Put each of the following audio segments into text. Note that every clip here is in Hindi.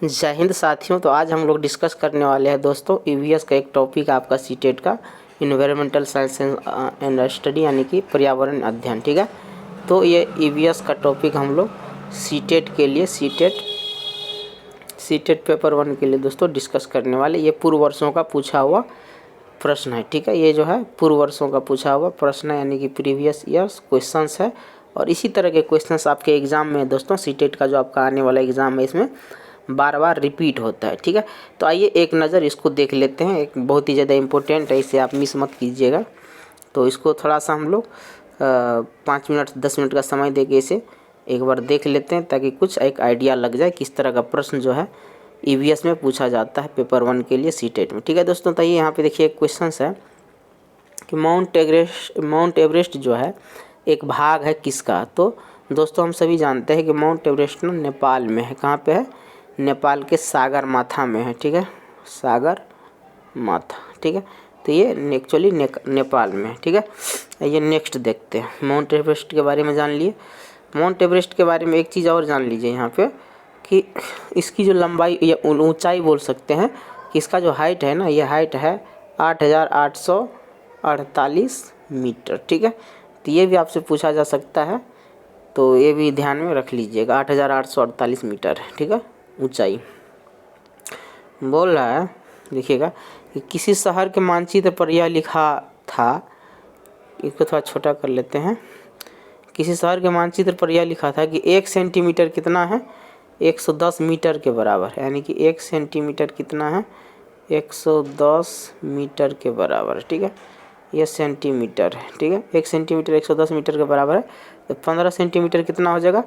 जय हिंद साथियों। तो आज हम लोग डिस्कस करने वाले हैं दोस्तों ईवीएस का एक टॉपिक आपका सीटेट का इन्वायरमेंटल साइंस एंड स्टडी यानी कि पर्यावरण अध्ययन। ठीक है, तो ये ईवीएस का टॉपिक हम लोग सीटेट के लिए सीटेट पेपर 1 के लिए दोस्तों डिस्कस करने वाले। ये पूर्व वर्षों का पूछा हुआ प्रश्न है। ठीक है, ये जो है पूर्व वर्षों का पूछा हुआ प्रश्न है यानी कि प्रीवियस ईयर्स क्वेश्चंस है। और इसी तरह के क्वेश्चंस आपके एग्जाम में दोस्तों सीटेट का जो आपका आने वाला एग्जाम है इसमें बार बार रिपीट होता है। ठीक है, तो आइए एक नज़र इसको देख लेते हैं। एक बहुत ही ज़्यादा इम्पोर्टेंट है, इसे आप मिस मत कीजिएगा। तो इसको थोड़ा सा हम लोग 5 मिनट 10 मिनट का समय देके इसे एक बार देख लेते हैं ताकि कुछ एक आइडिया लग जाए किस तरह का प्रश्न जो है ईवीएस में पूछा जाता है पेपर 1 के लिए सीटेट में। ठीक है दोस्तों, तो ये यहाँ पे देखिए एक क्वेश्चन है कि माउंट एवरेस्ट जो है एक भाग है किसका। तो दोस्तों हम सभी जानते हैं कि माउंट एवरेस्ट ना नेपाल में है। कहाँ पे है? नेपाल के सागर माथा में है। ठीक है, सागर माथा। ठीक है, तो ये एक्चुअली नेपाल में है। ठीक है, ये नेक्स्ट देखते हैं। माउंट एवरेस्ट के बारे में जान लिए। माउंट एवरेस्ट के बारे में एक चीज़ और जान लीजिए यहाँ पे कि इसकी जो लंबाई या ऊंचाई बोल सकते हैं कि इसका जो हाइट है ना, ये हाइट है 8,848 मीटर। ठीक है, तो ये भी आपसे पूछा जा सकता है, तो ये भी ध्यान में रख लीजिएगा। 8,848 मीटर है। ठीक है, ऊंचाई बोल रहा है। देखिएगा कि किसी शहर के मानचित्र पर यह लिखा था, इसको थोड़ा छोटा कर लेते हैं। किसी शहर के मानचित्र पर यह लिखा था कि 1 सेंटीमीटर कितना है? 110 मीटर के बराबर है। यानी कि 1 सेंटीमीटर कितना है? 110 मीटर के बराबर है। ठीक है, यह सेंटीमीटर है। ठीक है, 1 सेंटीमीटर 110 मीटर के बराबर है। तो 15 सेंटीमीटर कितना हो जाएगा?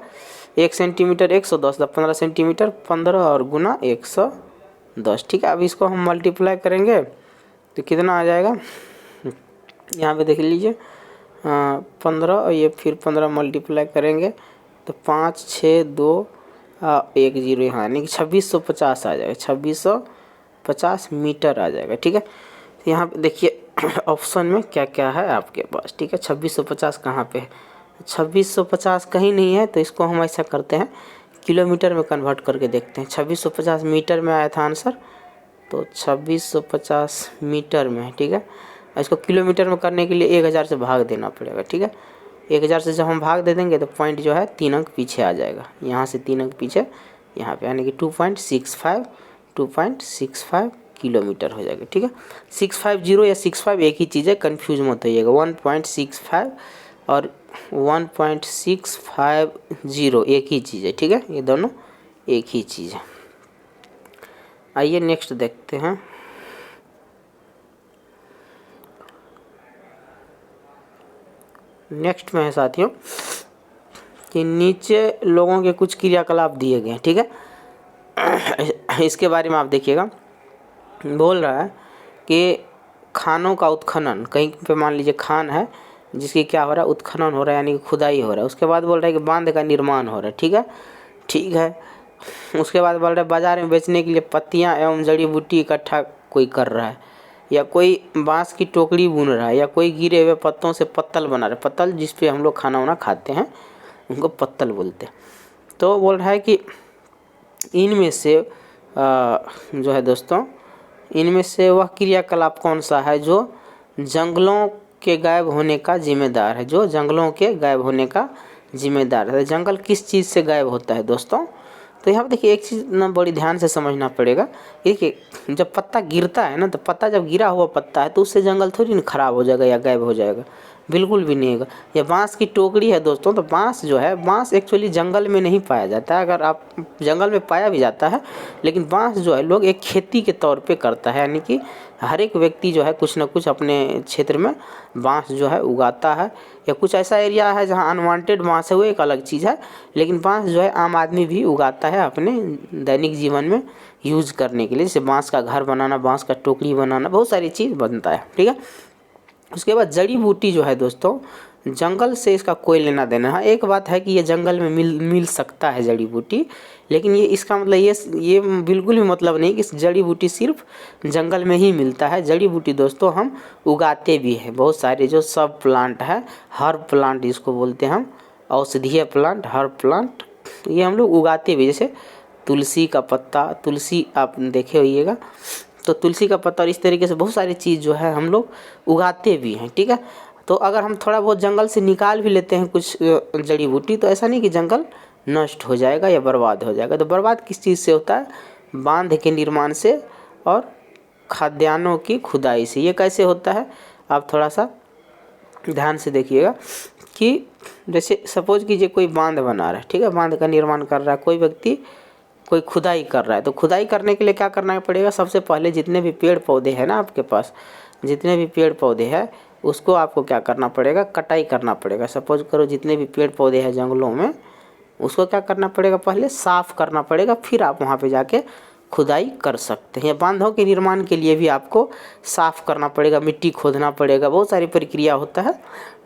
1 सेंटीमीटर 110, 15 सेंटीमीटर 15 और गुना 110। ठीक है, अब इसको हम मल्टीप्लाई करेंगे तो कितना आ जाएगा? यहाँ पे देख लीजिए 15 और ये फिर 15 मल्टीप्लाई करेंगे तो 5 6 2 1 0 यहाँ यानी कि 2650 आ जाएगा। 2650 मीटर आ जाएगा। ठीक है, तो यहाँ पे देखिए ऑप्शन में क्या क्या है आपके पास। ठीक है, 2650 कहाँ पे है? 2650 कहीं नहीं है, तो इसको हम ऐसा करते हैं किलोमीटर में कन्वर्ट करके देखते हैं। 2650 मीटर में आया था आंसर, तो 2650 मीटर में है। ठीक है, इसको किलोमीटर में करने के लिए 1000 से भाग देना पड़ेगा। ठीक है, 1000 से जब हम भाग दे देंगे तो पॉइंट जो है 3 अंक पीछे आ जाएगा। यहाँ से 3 अंक पीछे यहाँ पे यानी कि 2.65 किलोमीटर हो जाएगा। ठीक है, 650 या 65 एक ही चीज़ है, कन्फ्यूज मत होइएगा। 1.65 और 1.650 एक ही चीज़ है। ठीक है, ये दोनों एक ही चीज़ है। आइए नेक्स्ट देखते हैं। नेक्स्ट में है साथियों कि नीचे लोगों के कुछ क्रियाकलाप दिए गए हैं। ठीक है, इसके बारे में आप देखिएगा। बोल रहा है कि खानों का उत्खनन, कहीं पे मान लीजिए खान है जिसकी क्या हो रहा है? उत्खनन हो रहा है यानी कि खुदाई हो रहा है। उसके बाद बोल रहा है कि बांध का निर्माण हो रहा है। ठीक है, ठीक है। उसके बाद बोल रहा है बाजार में बेचने के लिए पत्तियां एवं जड़ी बूटी इकट्ठा कोई कर रहा है, या कोई बांस की टोकरी बुन रहा है, या कोई गिरे हुए पत्तों से पत्तल बना रहा है। पत्तल जिस पे हम लोग खाना वाना खाते हैं उनको पत्तल बोलते हैं। तो बोल रहा है कि इनमें से जो है दोस्तों, इनमें से वह क्रियाकलाप कौन सा है जो जंगलों के गायब होने का जिम्मेदार है? जो जंगलों के गायब होने का जिम्मेदार है। जंगल किस चीज़ से गायब होता है दोस्तों? तो यहाँ पे देखिए एक चीज़ ना बड़ी ध्यान से समझना पड़ेगा। देखिए जब पत्ता गिरता है ना, तो पत्ता जब गिरा हुआ पत्ता है तो उससे जंगल थोड़ी ना खराब हो जाएगा या गायब हो जाएगा, बिल्कुल भी नहीं होगा। या बांस की टोकरी है दोस्तों, तो बांस जो है, बांस एक्चुअली जंगल में नहीं पाया जाता है। अगर आप जंगल में पाया भी जाता है, लेकिन बांस जो है लोग एक खेती के तौर पे करता है। यानी कि हर एक व्यक्ति जो है कुछ ना कुछ अपने क्षेत्र में बांस जो है उगाता है। या कुछ ऐसा एरिया है जहाँ अनवांटेड बांस है, वो एक अलग चीज़ है। लेकिन बांस जो है आम आदमी भी उगाता है अपने दैनिक जीवन में यूज़ करने के लिए। जैसे बांस का घर बनाना, बांस का टोकरी बनाना, बहुत सारी चीज़ बनता है। ठीक है, उसके बाद जड़ी बूटी जो है दोस्तों, जंगल से इसका कोई लेना देना है। एक बात है कि ये जंगल में मिल सकता है जड़ी बूटी, लेकिन ये इसका मतलब ये बिल्कुल भी मतलब नहीं कि जड़ी बूटी सिर्फ जंगल में ही मिलता है। जड़ी बूटी दोस्तों हम उगाते भी हैं। बहुत सारे जो सब प्लांट है, हर्ब प्लांट जिसको बोलते हैं हम, औषधीय प्लांट, हर्ब प्लांट, ये हम लोग उगाते भी। जैसे तुलसी का पत्ता, तुलसी आप देखे होइएगा, तो तुलसी का पत्ता और इस तरीके से बहुत सारी चीज़ जो है हम लोग उगाते भी हैं, ठीक है। तो अगर हम थोड़ा बहुत जंगल से निकाल भी लेते हैं कुछ जड़ी बूटी, तो ऐसा नहीं कि जंगल नष्ट हो जाएगा या बर्बाद हो जाएगा। तो बर्बाद किस चीज़ से होता है? बांध के निर्माण से और खाद्यान्नों की खुदाई से। ये कैसे होता है आप थोड़ा सा ध्यान से देखिएगा कि जैसे सपोज कीजिए कोई बांध बना रहा है, ठीक है, बांध का निर्माण कर रहा है कोई व्यक्ति, कोई खुदाई कर रहा है। तो खुदाई करने के लिए क्या करना पड़ेगा? सबसे पहले जितने भी पेड़ पौधे हैं ना आपके पास, जितने भी पेड़ पौधे हैं उसको आपको क्या करना पड़ेगा? कटाई करना पड़ेगा। सपोज करो जितने भी पेड़ पौधे हैं जंगलों में, उसको क्या करना पड़ेगा? पहले साफ़ करना पड़ेगा, फिर आप वहाँ पे जाके खुदाई कर सकते हैं। बांधों के निर्माण के लिए भी आपको साफ़ करना पड़ेगा, मिट्टी खोदना पड़ेगा, बहुत सारी प्रक्रिया होता है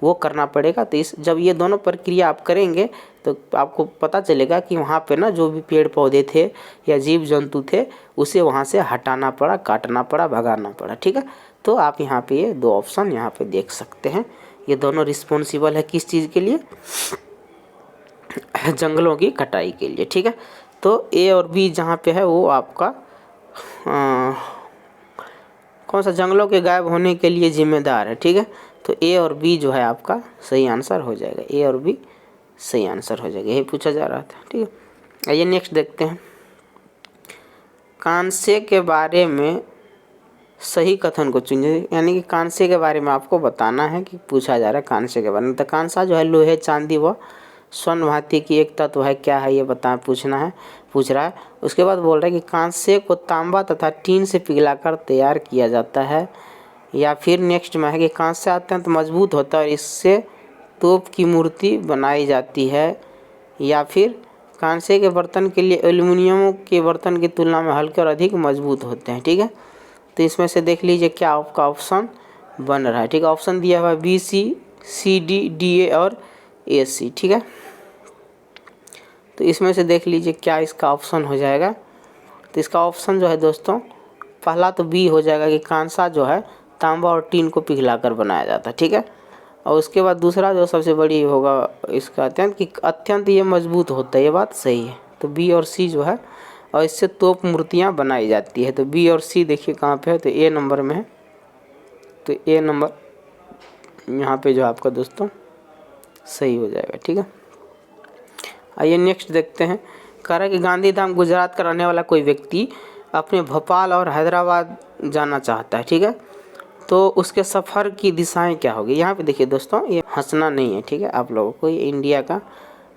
वो करना पड़ेगा। तो जब ये दोनों प्रक्रिया आप करेंगे तो आपको पता चलेगा कि वहाँ पे ना जो भी पेड़ पौधे थे या जीव जंतु थे उसे वहाँ से हटाना पड़ा, काटना पड़ा, भगाना पड़ा, ठीक है। तो आप यहाँ पे ये दो ऑप्शन यहाँ पे देख सकते हैं। ये दोनों रिस्पॉन्सिबल है किस चीज़ के लिए? जंगलों की कटाई के लिए, ठीक है। तो ए और बी जहाँ पे है वो आपका कौन सा? जंगलों के गायब होने के लिए जिम्मेदार है, ठीक है। तो ए और बी जो है आपका सही आंसर हो जाएगा। ए और बी सही आंसर हो जाएगा, यही पूछा जा रहा था, ठीक है। आइए नेक्स्ट देखते हैं। कांसे के बारे में सही कथन को चुनिए, यानी कि कांसे के बारे में आपको बताना है कि पूछा जा रहा है कांसे के बारे में। तो कांसा जो है लोहे, चांदी व स्वर्ण भांति की एक तत्व है, क्या है ये पूछ रहा है। उसके बाद बोल रहा है कि कांसे को तांबा तथा टीन से पिघलाकर तैयार किया जाता है। या फिर नेक्स्ट में है कि कांसे अत्यंत मजबूत होता है और इससे तोप की मूर्ति बनाई जाती है। या फिर कांसे के बर्तन के लिए एल्युमिनियम के बर्तन की तुलना में हल्के और अधिक मजबूत होते हैं, ठीक है। तो इसमें से देख लीजिए क्या आपका ऑप्शन बन रहा है, ठीक है। ऑप्शन दिया हुआ है B, C D, D A और ए सी, ठीक है। तो इसमें से देख लीजिए क्या इसका ऑप्शन हो जाएगा। तो इसका ऑप्शन जो है दोस्तों पहला तो बी हो जाएगा कि कांसा जो है तांबा और टीन को पिघलाकर बनाया जाता है, ठीक है। और उसके बाद दूसरा जो सबसे बड़ी होगा इसका अत्यंत ये मजबूत होता है, ये बात सही है। तो बी और सी जो है, और इससे तोप मूर्तियाँ बनाई जाती है। तो बी और सी देखिए कहाँ पे है, तो ए नंबर में है। तो ए नंबर यहाँ पे जो आपका दोस्तों सही हो जाएगा, ठीक है। आइए नेक्स्ट देखते हैं। कह रहा है कि गांधीधाम गुजरात का रहने वाला कोई व्यक्ति अपने भोपाल और हैदराबाद जाना चाहता है, ठीक है। तो उसके सफ़र की दिशाएं क्या होगी? यहाँ पे देखिए दोस्तों, ये हंसना नहीं है, ठीक है। आप लोगों को ये इंडिया का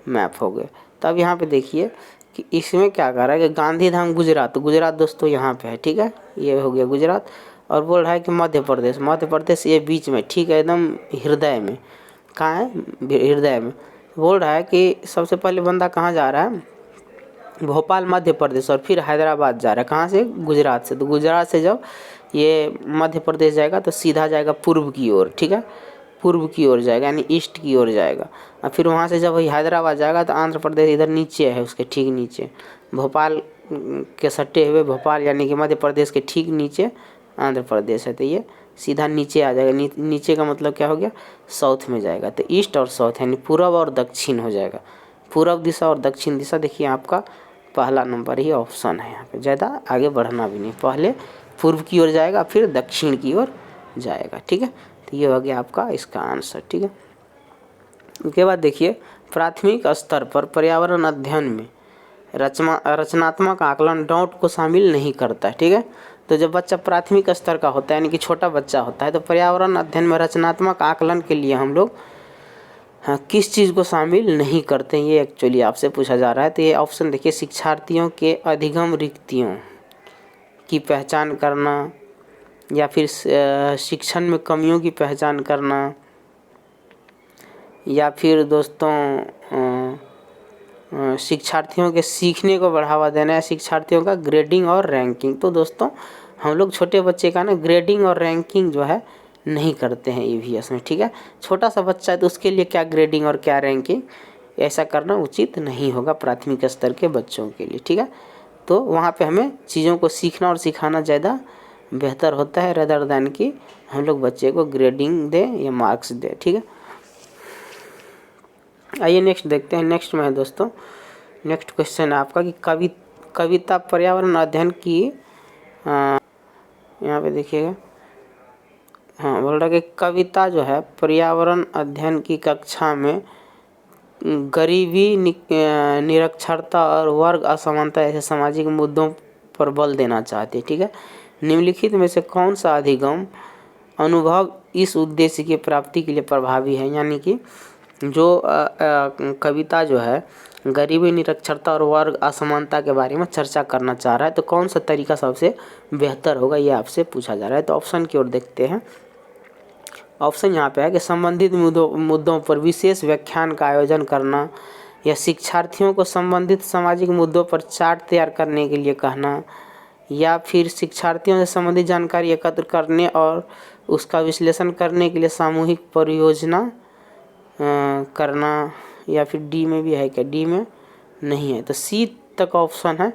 मैप हो गया। तो अब यहाँ पे देखिए कि इसमें क्या कह रहा है कि गांधीधाम गुजरात, तो गुजरात दोस्तों यहाँ पे है, ठीक है। ये हो गया गुजरात। और बोल रहा है कि मध्य प्रदेश ये बीच में, ठीक है, एकदम हृदय में। कहाँ है? हृदय में। बोल रहा है कि सबसे पहले बंदा कहाँ जा रहा है? भोपाल मध्य प्रदेश, और फिर हैदराबाद जा रहा है। कहाँ से? गुजरात से। तो गुजरात से जब ये मध्य प्रदेश जाएगा तो सीधा जाएगा पूर्व की ओर, ठीक है, पूर्व की ओर जाएगा, यानी ईस्ट की ओर जाएगा। और फिर वहाँ से जब वही हैदराबाद जाएगा तो आंध्र प्रदेश इधर नीचे है, उसके ठीक नीचे भोपाल के सटे हुए भोपाल, यानी कि मध्य प्रदेश के ठीक नीचे आंध्र प्रदेश है। तो ये सीधा नीचे आ जाएगा। नीचे का मतलब क्या हो गया? साउथ में जाएगा। तो ईस्ट और साउथ यानी पूर्व और दक्षिण हो जाएगा। पूर्व दिशा और दक्षिण दिशा देखिए आपका पहला नंबर ही ऑप्शन है। यहाँ पे ज़्यादा आगे बढ़ना भी नहीं, पहले पूर्व की ओर जाएगा फिर दक्षिण की ओर जाएगा, ठीक है। तो ये हो गया आपका इसका आंसर, ठीक है। उसके बाद देखिए प्राथमिक स्तर पर पर्यावरण अध्ययन में रचनात्मक आकलन डॉट को शामिल नहीं करता है, ठीक है। तो जब बच्चा प्राथमिक स्तर का होता है यानी कि छोटा बच्चा होता है तो पर्यावरण अध्ययन में रचनात्मक आकलन के लिए हम लोग किस चीज़ को शामिल नहीं करते हैं, ये एक्चुअली आपसे पूछा जा रहा है। तो ये ऑप्शन देखिए, शिक्षार्थियों के अधिगम रिक्तियों की पहचान करना, या फिर शिक्षण में कमियों की पहचान करना, या फिर दोस्तों शिक्षार्थियों के सीखने को बढ़ावा देना, या शिक्षार्थियों का ग्रेडिंग और रैंकिंग। तो दोस्तों हम लोग छोटे बच्चे का ना ग्रेडिंग और रैंकिंग जो है नहीं करते हैं ईवीएस में, ठीक है। छोटा सा बच्चा है तो उसके लिए क्या ग्रेडिंग और क्या रैंकिंग, ऐसा करना उचित नहीं होगा प्राथमिक स्तर के बच्चों के लिए, ठीक है। तो वहाँ पे हमें चीज़ों को सीखना और सिखाना ज़्यादा बेहतर होता है रेदर देन कि हम लोग बच्चे को ग्रेडिंग दें या मार्क्स दें, ठीक है। आइए नेक्स्ट देखते हैं। नेक्स्ट में है दोस्तों, नेक्स्ट क्वेश्चन है आपका कि कविता पर्यावरण अध्ययन की यहाँ पे देखिएगा, हाँ बोल रहा है कि कविता जो है पर्यावरण अध्ययन की कक्षा में गरीबी, निरक्षरता और वर्ग असमानता ऐसे सामाजिक मुद्दों पर बल देना चाहती है। ठीक है, निम्नलिखित में से कौन सा अधिगम अनुभव इस उद्देश्य की प्राप्ति के लिए प्रभावी है? यानी कि जो कविता जो है गरीबी, निरक्षरता और वर्ग असमानता के बारे में चर्चा करना चाह रहा है, तो कौन सा तरीका सबसे बेहतर होगा, ये आपसे पूछा जा रहा है। तो ऑप्शन की ओर देखते हैं। ऑप्शन यहाँ पे है कि संबंधित मुद्दों पर विशेष व्याख्यान का आयोजन करना, या शिक्षार्थियों को संबंधित सामाजिक मुद्दों पर चार्ट तैयार करने के लिए कहना, या फिर शिक्षार्थियों से संबंधित जानकारी एकत्र करने और उसका विश्लेषण करने के लिए सामूहिक परियोजना करना, या फिर डी में भी है क्या? डी में नहीं है, तो सी तक ऑप्शन है।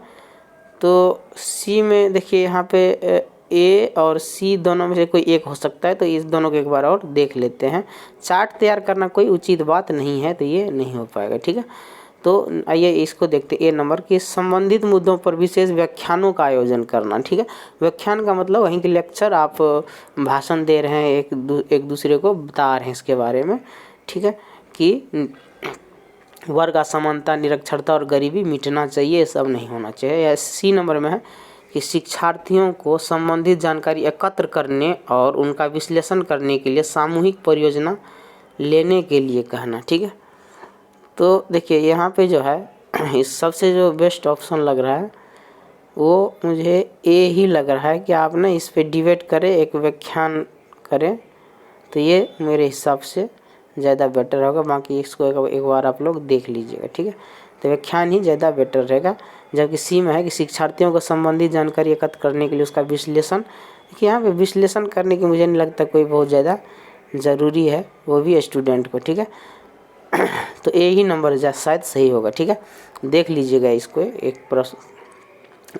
तो सी में देखिए यहाँ पे ए और सी दोनों में से कोई एक हो सकता है, तो इस दोनों को एक बार और देख लेते हैं। चार्ट तैयार करना कोई उचित बात नहीं है, तो ये नहीं हो पाएगा। ठीक है, तो आइए इसको देखते हैं। ए नंबर के संबंधित मुद्दों पर विशेष व्याख्यानों का आयोजन करना। ठीक है, व्याख्यान का मतलब वहीं के लेक्चर, आप भाषण दे रहे हैं, एक दूसरे को बता रहे हैं इसके बारे में। ठीक है, कि वर्ग असमानता, निरक्षरता और गरीबी मिटना चाहिए, ये सब नहीं होना चाहिए। या सी नंबर में है कि शिक्षार्थियों को संबंधित जानकारी एकत्र करने और उनका विश्लेषण करने के लिए सामूहिक परियोजना लेने के लिए कहना। ठीक है, तो देखिए यहाँ पे जो है इस सबसे जो बेस्ट ऑप्शन लग रहा है वो मुझे ए ही लग रहा है कि आप ना इस पे डिबेट करें, एक व्याख्यान करें, तो ये मेरे हिसाब से ज़्यादा बेटर होगा। बाकी इसको एक बार आप लोग देख लीजिएगा। ठीक है, तो व्याख्यान ही ज़्यादा बेटर रहेगा। जबकि सी में है कि शिक्षार्थियों को संबंधित जानकारी एकत्र करने के लिए उसका विश्लेषण, देखिए यहाँ पे विश्लेषण करने की मुझे नहीं लगता कोई बहुत ज़्यादा ज़रूरी है, वो भी स्टूडेंट को। ठीक है, तो ए ही नंबर शायद सही होगा। ठीक है, देख लीजिएगा इसको एक प्रश्न।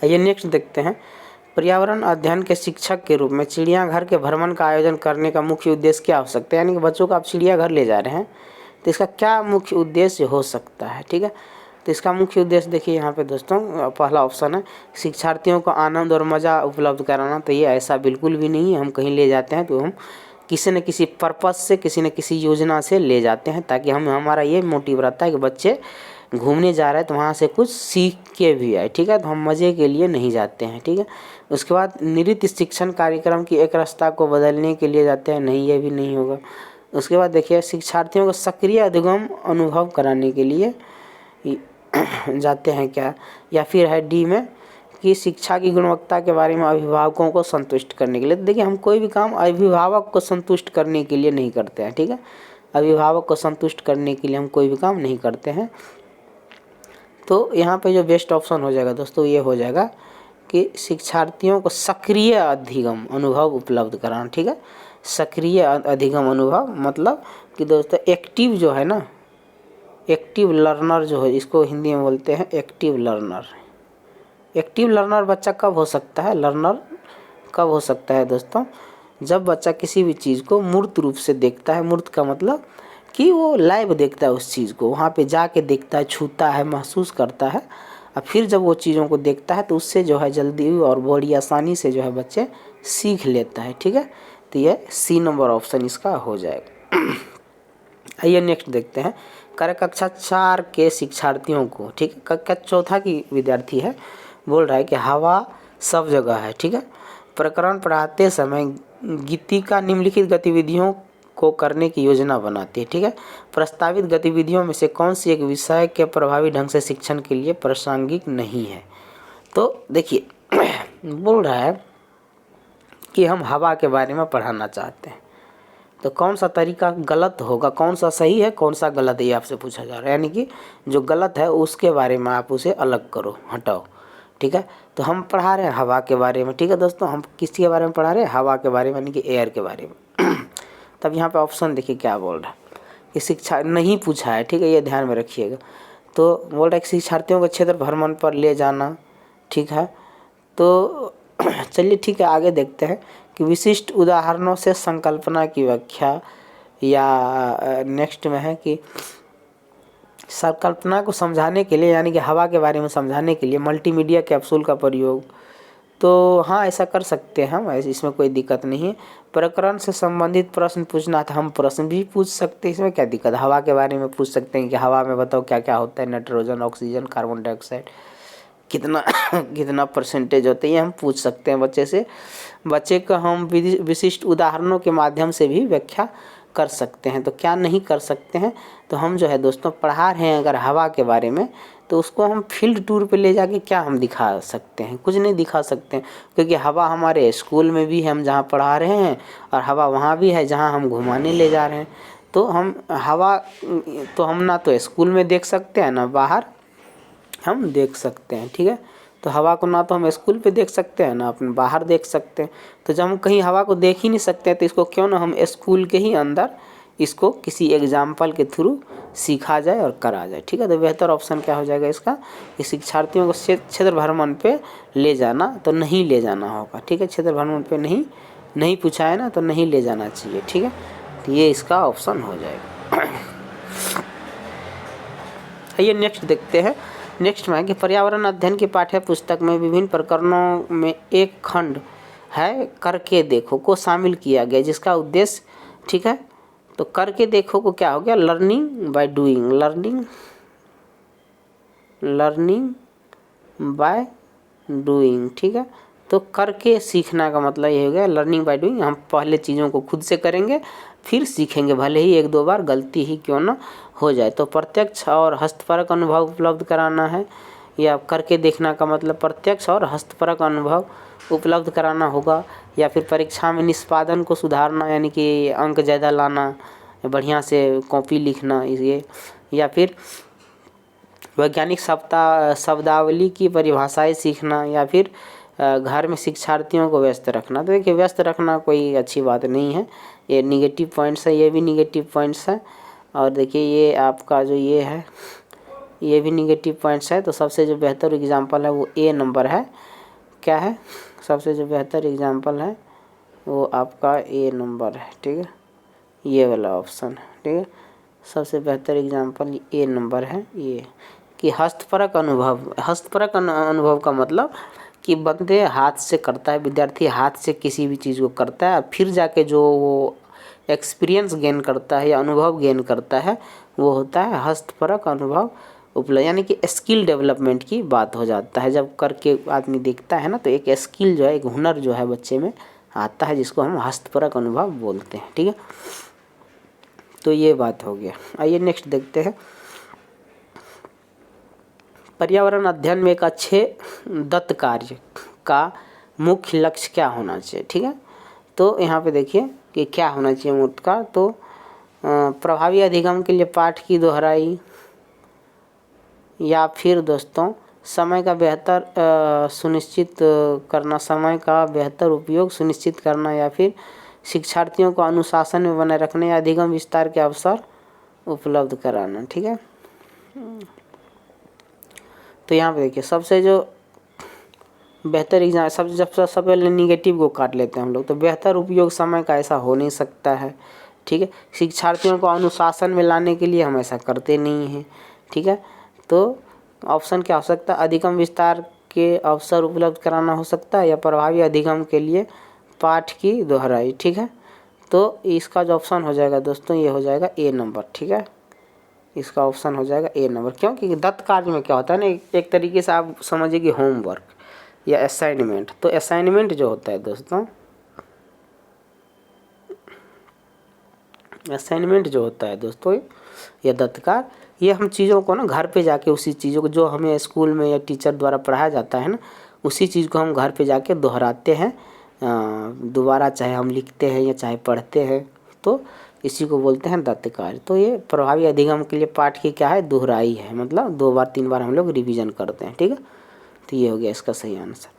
आइए नेक्स्ट देखते हैं। पर्यावरण अध्ययन के शिक्षक के रूप में चिड़ियाघर के भ्रमण का आयोजन करने का मुख्य उद्देश्य क्या हो सकता है? यानी कि बच्चों को आप चिड़ियाघर ले जा रहे हैं, तो इसका क्या मुख्य उद्देश्य हो सकता है? ठीक है, तो इसका मुख्य उद्देश्य देखिए यहाँ पे दोस्तों, पहला ऑप्शन है शिक्षार्थियों को आनंद और मज़ा उपलब्ध कराना। तो ये ऐसा बिल्कुल भी नहीं है। हम कहीं ले जाते हैं तो हम किसी न किसी पर्पस से, किसी न किसी योजना से ले जाते हैं, ताकि हमारा ये मोटिव रहता है कि बच्चे घूमने जा रहे हैं तो वहाँ से कुछ सीख के भी आए। ठीक है, तो हम मज़े के लिए नहीं जाते हैं। ठीक है, उसके बाद नृत्य शिक्षण कार्यक्रम की एक रास्ता को बदलने के लिए जाते हैं, नहीं, ये भी नहीं होगा। उसके बाद देखिए शिक्षार्थियों को सक्रिय अधिगम अनुभव कराने के लिए जाते हैं क्या? या फिर है डी में कि शिक्षा की गुणवत्ता के बारे में अभिभावकों को संतुष्ट करने के लिए। देखिए हम कोई भी काम अभिभावक को संतुष्ट करने के लिए नहीं करते हैं। ठीक है, अभिभावक को संतुष्ट करने के लिए हम कोई भी काम नहीं करते हैं। तो यहाँ पे जो बेस्ट ऑप्शन हो जाएगा दोस्तों, ये हो जाएगा कि शिक्षार्थियों को सक्रिय अधिगम अनुभव उपलब्ध कराना। ठीक है, सक्रिय अधिगम अनुभव मतलब कि दोस्तों एक्टिव जो है ना, एक्टिव लर्नर जो है, इसको हिंदी में बोलते हैं एक्टिव लर्नर। एक्टिव लर्नर बच्चा कब हो सकता है? लर्नर कब हो सकता है दोस्तों? जब बच्चा किसी भी चीज़ को मूर्त रूप से देखता है। मूर्त का मतलब कि वो लाइव देखता है उस चीज़ को, वहाँ पे जाके देखता है, छूता है, महसूस करता है, और फिर जब वो चीज़ों को देखता है तो उससे जो है जल्दी और बड़ी आसानी से जो है बच्चे सीख लेता है। ठीक है, तो ये सी नंबर ऑप्शन इसका हो जाएगा। आइए नेक्स्ट देखते हैं। कक्षा 4 के शिक्षार्थियों को, ठीक है, कक्षा चौथा की विद्यार्थी है, बोल रहा है कि हवा सब जगह है। ठीक है, प्रकरण पढ़ाते समय गीतिका निम्नलिखित गतिविधियों को करने की योजना बनाती है। ठीक है, प्रस्तावित गतिविधियों में से कौन सी एक विषय के प्रभावी ढंग से शिक्षण के लिए प्रासंगिक नहीं है? तो देखिए बोल रहा है कि हम हवा के बारे में पढ़ाना चाहते हैं, तो कौन सा तरीका गलत होगा, कौन सा सही है, कौन सा गलत है, ये आपसे पूछा जा रहा है। यानी कि जो गलत है उसके बारे में आप उसे अलग करो, हटाओ। ठीक है, तो हम पढ़ा रहे हैं हवा के बारे में। ठीक है दोस्तों, हम किसके बारे में पढ़ा रहे हैं? हवा के बारे में, यानी कि एयर के बारे में। तब यहाँ पे ऑप्शन देखिए क्या बोल रहा है कि शिक्षा नहीं पूछा है। ठीक है, ये ध्यान में रखिएगा। तो बोल रहा है कि शिक्षार्थियों को क्षेत्र भ्रमण पर ले जाना। ठीक है, तो चलिए ठीक है, आगे देखते हैं कि विशिष्ट उदाहरणों से संकल्पना की व्याख्या, या नेक्स्ट में है कि संकल्पना को समझाने के लिए यानी कि हवा के बारे में समझाने के लिए मल्टीमीडिया कैप्सूल का प्रयोग, तो हाँ ऐसा कर सकते हैं हम, ऐसे इसमें कोई दिक्कत नहीं है। प्रकरण से संबंधित प्रश्न पूछना था, हम प्रश्न भी पूछ सकते हैं, इसमें क्या दिक्कत। हवा के बारे में पूछ सकते हैं कि हवा में बताओ क्या क्या होता है, नाइट्रोजन, ऑक्सीजन, कार्बन डाइऑक्साइड, कितना कितना परसेंटेज होते हैं, ये हम पूछ सकते हैं बच्चे से। बच्चे को हम विशिष्ट उदाहरणों के माध्यम से भी व्याख्या कर सकते हैं। तो क्या नहीं कर सकते हैं, तो हम जो है दोस्तों पढ़ा रहे हैं अगर हवा के बारे में, तो उसको हम फील्ड टूर पे ले जाके क्या हम दिखा सकते हैं, कुछ नहीं दिखा सकते हैं, क्योंकि हवा हमारे स्कूल में भी हम जहाँ पढ़ा रहे हैं और हवा वहाँ भी है जहाँ हम घुमाने ले जा रहे हैं। तो हम हवा तो हम ना तो स्कूल में देख सकते हैं ना बाहर हम देख सकते हैं, ठीक है। तो हवा को ना तो हम स्कूल पे देख सकते हैं ना अपने बाहर देख सकते हैं। तो जब हम कहीं हवा को देख ही नहीं सकते हैं, तो इसको क्यों ना हम स्कूल के ही अंदर इसको किसी एग्जाम्पल के थ्रू सीखा जाए और करा जाए, ठीक है। तो बेहतर ऑप्शन क्या हो जाएगा इसका, कि शिक्षार्थियों को क्षेत्र भ्रमण पे ले जाना, तो नहीं ले जाना होगा, ठीक है। क्षेत्र भ्रमण पे नहीं पूछा है ना, तो नहीं ले जाना चाहिए, ठीक है। तो ये इसका ऑप्शन हो जाएगा। आइए नेक्स्ट देखते हैं। नेक्स्ट में कि पर्यावरण अध्ययन की पाठ्य पुस्तक में विभिन्न प्रकरणों में एक खंड है करके देखो को शामिल किया गया, जिसका उद्देश्य, ठीक है। तो करके देखो को क्या हो गया, learning by doing, learning by doing, ठीक है। तो करके सीखना का मतलब ये हो गया लर्निंग बाय डूइंग। हम पहले चीज़ों को खुद से करेंगे फिर सीखेंगे, भले ही एक दो बार गलती ही क्यों ना हो जाए। तो प्रत्यक्ष और हस्तपरक अनुभव उपलब्ध कराना है, या करके देखना का मतलब प्रत्यक्ष और हस्तपरक अनुभव उपलब्ध कराना होगा, या फिर परीक्षा में निष्पादन को सुधारना यानी कि अंक ज़्यादा लाना, बढ़िया से कॉपी लिखना ये, या फिर वैज्ञानिक शब्दावली की परिभाषाएं सीखना, या फिर घर में शिक्षार्थियों को व्यस्त रखना। तो देखिए व्यस्त रखना कोई अच्छी बात नहीं है, ये निगेटिव पॉइंट्स है, ये भी निगेटिव पॉइंट्स है। और देखिए ये आपका जो ये है ये भी निगेटिव पॉइंट्स है। तो सबसे जो बेहतर एग्जांपल है वो ए नंबर है, क्या है, सबसे जो बेहतर एग्जांपल है वो आपका ए नंबर है, ठीक है, ये वाला ऑप्शन है, ठीक है। सबसे बेहतर एग्जांपल ए नंबर है ये, कि हस्तपरक अनुभव का मतलब कि बंदे हाथ से करता है, विद्यार्थी हाथ से किसी भी चीज़ को करता है, फिर जाके जो वो एक्सपीरियंस गेन करता है या अनुभव गेन करता है वो होता है हस्तपरक अनुभव उपलब्ध, यानी कि स्किल डेवलपमेंट की बात हो जाता है। जब करके आदमी देखता है ना, तो एक स्किल जो है, एक हुनर जो है बच्चे में आता है, जिसको हम हस्तपरक अनुभव बोलते हैं, ठीक है। तो ये बात हो गया। आइए नेक्स्ट देखते हैं। पर्यावरण अध्ययन में एक अच्छे दत्त कार्य का मुख्य लक्ष्य क्या होना चाहिए, ठीक है। तो यहाँ पे देखिए कि क्या होना चाहिए मुख्य का, तो प्रभावी अधिगम के लिए पाठ की दोहराई, या फिर दोस्तों समय का बेहतर सुनिश्चित करना, समय का बेहतर उपयोग सुनिश्चित करना, या फिर शिक्षार्थियों को अनुशासन में बनाए रखने या अधिगम विस्तार के अवसर उपलब्ध कराना, ठीक है। तो यहाँ पे देखिए सबसे जो बेहतर एग्जाम सबसे पहले निगेटिव को काट लेते हैं हम लोग। तो बेहतर उपयोग समय का ऐसा हो नहीं सकता है, ठीक है। शिक्षार्थियों को अनुशासन में लाने के लिए हम ऐसा करते नहीं हैं, ठीक है। तो ऑप्शन क्या हो सकता है, अधिगम विस्तार के अवसर उपलब्ध कराना हो सकता है, या प्रभावी अधिगम के लिए पाठ की दोहराई, ठीक है। तो इसका जो ऑप्शन हो जाएगा दोस्तों ये हो जाएगा ए नंबर, ठीक है। इसका ऑप्शन हो जाएगा ए नंबर, क्योंकि दत्त कार्य में क्या होता है ना, एक तरीके से आप समझिए कि होमवर्क या असाइनमेंट। तो असाइनमेंट जो होता है दोस्तों, असाइनमेंट जो होता है दोस्तों या दत्त कार्य, ये हम चीज़ों को ना घर पे जाके उसी चीज़ों को जो हमें स्कूल में या टीचर द्वारा पढ़ाया जाता है ना, उसी चीज़ को हम घर पे जाके दोहराते हैं दोबारा, चाहे हम लिखते हैं या चाहे पढ़ते हैं, तो इसी को बोलते हैं दत्त कार्य। तो ये प्रभावी अधिगम के लिए पाठ की क्या है, दोहराई है, मतलब 2 बार 3 बार हम लोग रिवीजन करते हैं, ठीक है। तो ये हो गया इसका सही आंसर।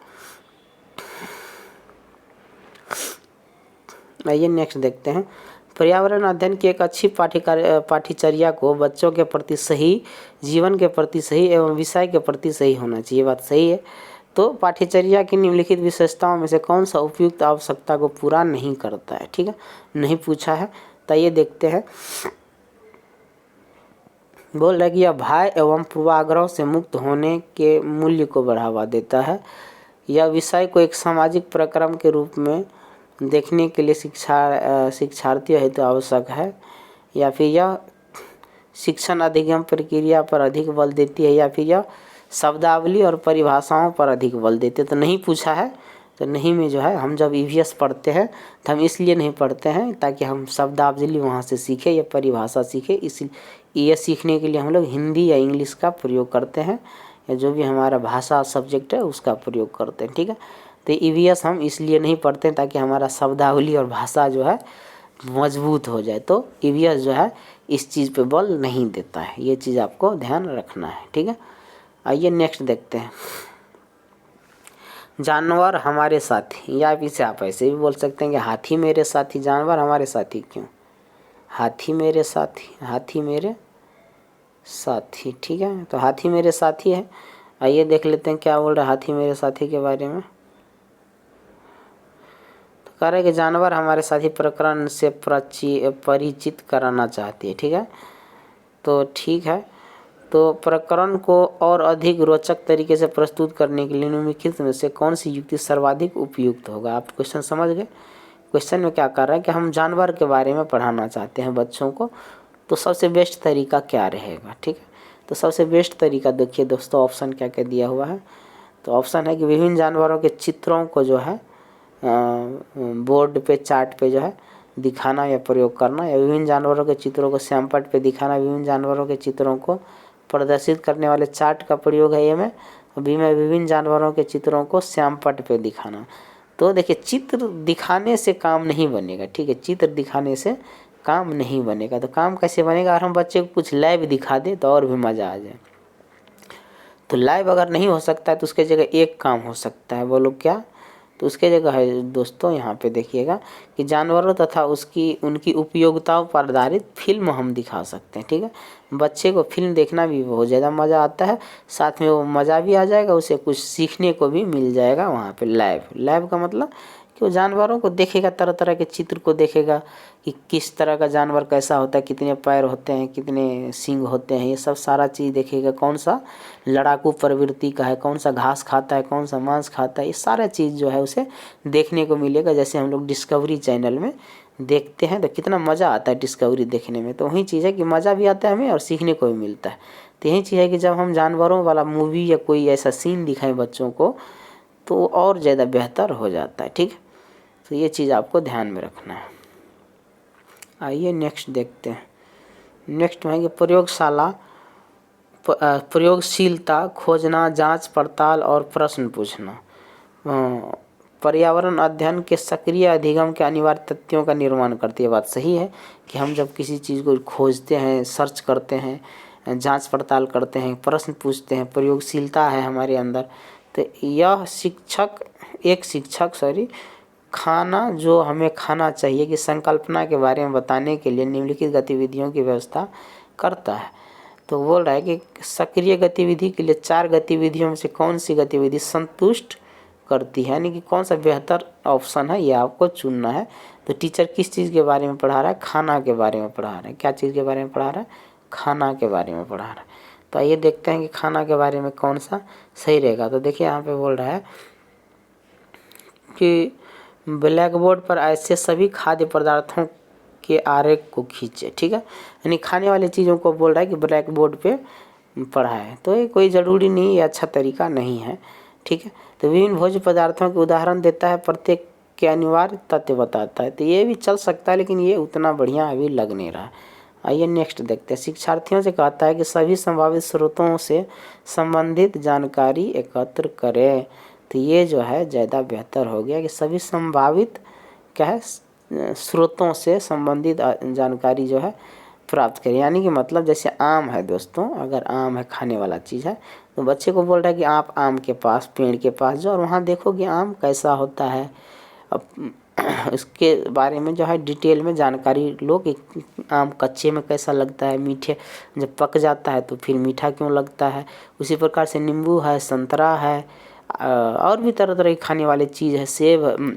आइए नेक्स्ट देखते हैं। पर्यावरण अध्ययन की एक अच्छी पाठ्यचर्या को बच्चों के प्रति सही, जीवन के प्रति सही एवं विषय के प्रति सही होना चाहिए, बात सही है। तो पाठ्यचर्या की निम्नलिखित विशेषताओं में से कौन सा उपयुक्त आवश्यकता को पूरा नहीं करता है, ठीक है, नहीं पूछा है। तो ये देखते हैं, बोल रहा है कि यह भय एवं पूर्वाग्रह से मुक्त होने के मूल्य को बढ़ावा देता है। यह विषय को एक सामाजिक प्रक्रम के रूप में देखने के लिए शिक्षार्थियों हेतु आवश्यक है, या फिर यह शिक्षण अधिगम प्रक्रिया पर अधिक बल देती है, या फिर यह शब्दावली और परिभाषाओं पर अधिक बल देते हैं। तो नहीं पूछा है, तो नहीं में जो है हम जब ईवीएस पढ़ते हैं तो हम इसलिए नहीं पढ़ते हैं ताकि हम शब्दावली वहाँ से सीखें या परिभाषा सीखें। ये सीखने के लिए हम लोग हिंदी या इंग्लिश का प्रयोग करते हैं, या जो भी हमारा भाषा सब्जेक्ट है उसका प्रयोग करते हैं। ठीक है, तो ईवीएस हम इसलिए नहीं पढ़ते हैं ताकि हमारा शब्दावली और भाषा जो है मजबूत हो जाए। तो ईवीएस जो है इस चीज़ पे बल नहीं देता है, ये चीज़ आपको ध्यान रखना है। ठीक है, आइए नेक्स्ट देखते हैं। जानवर हमारे साथी, या इसे आप ऐसे भी बोल सकते हैं कि हाथी मेरे साथी, जानवर हमारे साथी क्यों? हाथी मेरे साथी, हाथी मेरे साथी। ठीक है, तो हाथी मेरे साथी है। आइए देख लेते हैं क्या बोल रहा है हाथी मेरे साथी के बारे में। तो कह रहे हैं कि जानवर हमारे साथी प्रकरण से परिचित कराना चाहती है। ठीक है, तो ठीक है, तो प्रकरण को और अधिक रोचक तरीके से प्रस्तुत करने के लिए निम्नलिखित में से कौन सी युक्ति सर्वाधिक उपयुक्त होगा? आप क्वेश्चन समझ गए? क्वेश्चन में क्या कर रहा है कि हम जानवर के बारे में पढ़ाना चाहते हैं बच्चों को, तो सबसे बेस्ट तरीका क्या रहेगा? ठीक है, तो सबसे बेस्ट तरीका देखिए दोस्तों, ऑप्शन क्या क्या दिया हुआ है। तो ऑप्शन है कि विभिन्न जानवरों के चित्रों को जो है बोर्ड पे, चार्ट पे जो है दिखाना या प्रयोग करना, या विभिन्न जानवरों के चित्रों को श्यामपट्ट पे दिखाना। विभिन्न जानवरों के चित्रों को प्रदर्शित करने वाले चार्ट का प्रयोग है ये में। अभी में विभिन्न जानवरों के चित्रों को श्यामपट्ट पे दिखाना। तो देखिए चित्र दिखाने से काम नहीं बनेगा। ठीक है, चित्र दिखाने से काम नहीं बनेगा। तो काम कैसे बनेगा? अगर हम बच्चे को कुछ लाइव दिखा दें तो और भी मज़ा आ जाए। तो लाइव अगर नहीं हो सकता है तो उसके जगह एक काम हो सकता है, बोलो क्या? तो उसके जगह है दोस्तों, यहाँ पे देखिएगा कि जानवरों तथा उनकी उपयोगिताओं पर आधारित फिल्म हम दिखा सकते हैं। ठीक है, बच्चे को फिल्म देखना भी बहुत ज़्यादा मज़ा आता है, साथ में वो मज़ा भी आ जाएगा, उसे कुछ सीखने को भी मिल जाएगा वहाँ पे। लाइव का मतलब कि वो जानवरों को देखेगा, तरह तरह के चित्र को देखेगा कि किस तरह का जानवर कैसा होता है, कितने पैर होते हैं, कितने सींग होते हैं, ये सब सारा चीज़ देखेगा। कौन सा लड़ाकू प्रवृत्ति का है, कौन सा घास खाता है, कौन सा मांस खाता है, ये सारा चीज़ जो है उसे देखने को मिलेगा। जैसे हम लोग डिस्कवरी चैनल में देखते हैं तो कितना मज़ा आता है डिस्कवरी देखने में। तो वही चीज़ है कि मज़ा भी आता है हमें और सीखने को भी मिलता है। तो यही चीज़ है कि जब हम जानवरों वाला मूवी या कोई ऐसा सीन दिखाएं बच्चों को तो और ज़्यादा बेहतर हो जाता है। ठीक है, तो ये चीज़ आपको ध्यान में रखना है। आइए नेक्स्ट देखते हैं। नेक्स्ट है कि प्रयोगशीलता, खोजना, जांच पड़ताल और प्रश्न पूछना। पर्यावरण अध्ययन के सक्रिय अधिगम के अनिवार्य तथ्यों का निर्माण करती है। बात सही है कि हम जब किसी चीज़ को खोजते हैं, सर्च करते हैं, जांच पड़ताल करते हैं, प्रश्न पूछते हैं, प्रयोगशीलता है हमारे अंदर, तो यह शिक्षक खाना जो हमें खाना चाहिए कि संकल्पना के बारे में बताने के लिए निम्नलिखित गतिविधियों की व्यवस्था करता है। तो बोल रहा है कि सक्रिय गतिविधि के लिए 4 गतिविधियों में से कौन सी गतिविधि संतुष्ट करती है, यानी कि कौन सा बेहतर ऑप्शन है, ये आपको चुनना है। तो टीचर किस चीज़ के बारे में पढ़ा रहा है? खाना के बारे में पढ़ा रहा है। क्या चीज़ के बारे में पढ़ा रहा है? खाना के बारे में पढ़ा रहा है। तो आइए देखते हैं कि खाना के बारे में कौन सा सही रहेगा। तो देखिए यहाँ पे बोल रहा है कि ब्लैक बोर्ड पर ऐसे सभी खाद्य पदार्थों के आरेख को खींचे। ठीक है, यानी खाने वाली चीज़ों को बोल रहा है कि ब्लैक बोर्ड पे पढ़ाए। तो ये कोई ज़रूरी नहीं, ये अच्छा तरीका नहीं है। ठीक है, तो विभिन्न भोज्य पदार्थों के उदाहरण देता है, प्रत्येक के अनिवार्य तथ्य बताता है। तो ये भी चल सकता है, लेकिन ये उतना बढ़िया अभी लग नहीं रहा। आइए नेक्स्ट देखते हैं। शिक्षार्थियों से कहता है कि सभी संभावित स्रोतों से संबंधित जानकारी एकत्र करें। तो ये जो है ज़्यादा बेहतर हो गया कि सभी संभावित क्या है स्रोतों से संबंधित जानकारी जो है प्राप्त करें। यानी कि मतलब जैसे आम है दोस्तों, अगर आम है खाने वाला चीज़ है, तो बच्चे को बोल रहा है कि आप आम के पास, पेड़ के पास जाओ और वहाँ देखो कि आम कैसा होता है। अब इसके बारे में जो है डिटेल में जानकारी लो कि आम कच्चे में कैसा लगता है, मीठे जब पक जाता है तो फिर मीठा क्यों लगता है। उसी प्रकार से नींबू है, संतरा है, और भी तरह तरह की खाने वाली चीज़ है, सेब,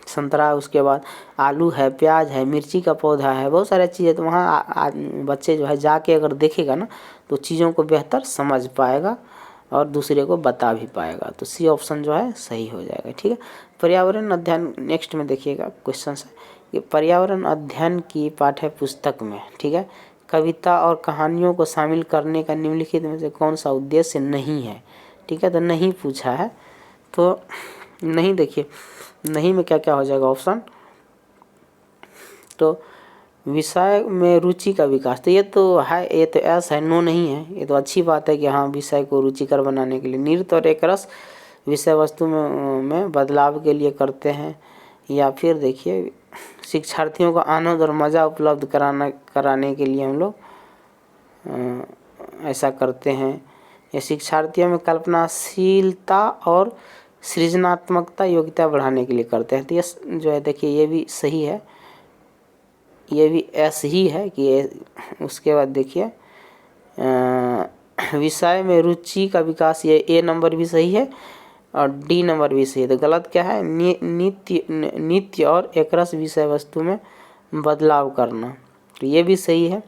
संतरा, उसके बाद आलू है, प्याज है, मिर्ची का पौधा है, बहुत सारी चीज़ें। तो वहाँ बच्चे जो है जाके अगर देखेगा ना तो चीज़ों को बेहतर समझ पाएगा और दूसरे को बता भी पाएगा। तो सी ऑप्शन जो है सही हो जाएगा। ठीक है। पर्यावरण अध्ययन नेक्स्ट में देखिएगा क्वेश्चन है कि पर्यावरण अध्ययन की पाठ्य पुस्तक में, ठीक है, कविता और कहानियों को शामिल करने का निम्नलिखित में से कौन सा उद्देश्य नहीं है। ठीक है, तो नहीं पूछा है, तो नहीं, देखिए नहीं में क्या क्या हो जाएगा ऑप्शन, तो विषय में रुचि का विकास, तो ये तो है, ये तो एस है, नो नहीं है। ये तो अच्छी बात है कि हाँ विषय को रुचिकर बनाने के लिए नृत्य और एक रस विषय वस्तु में बदलाव के लिए करते हैं। या फिर देखिए शिक्षार्थियों को आनंद और मज़ा उपलब्ध कराने के लिए हम लोग ऐसा करते हैं। या शिक्षार्थियों में कल्पनाशीलता और सृजनात्मकता योग्यता बढ़ाने के लिए करते हैं। तो ये जो है देखिए ये भी सही है, ये भी एस ही है कि उसके बाद देखिए विषय में रुचि का विकास, ये ए नंबर भी सही है और डी नंबर भी सही है। तो गलत क्या है, नित्य और एकरस विषय वस्तु में बदलाव करना, तो ये भी सही है।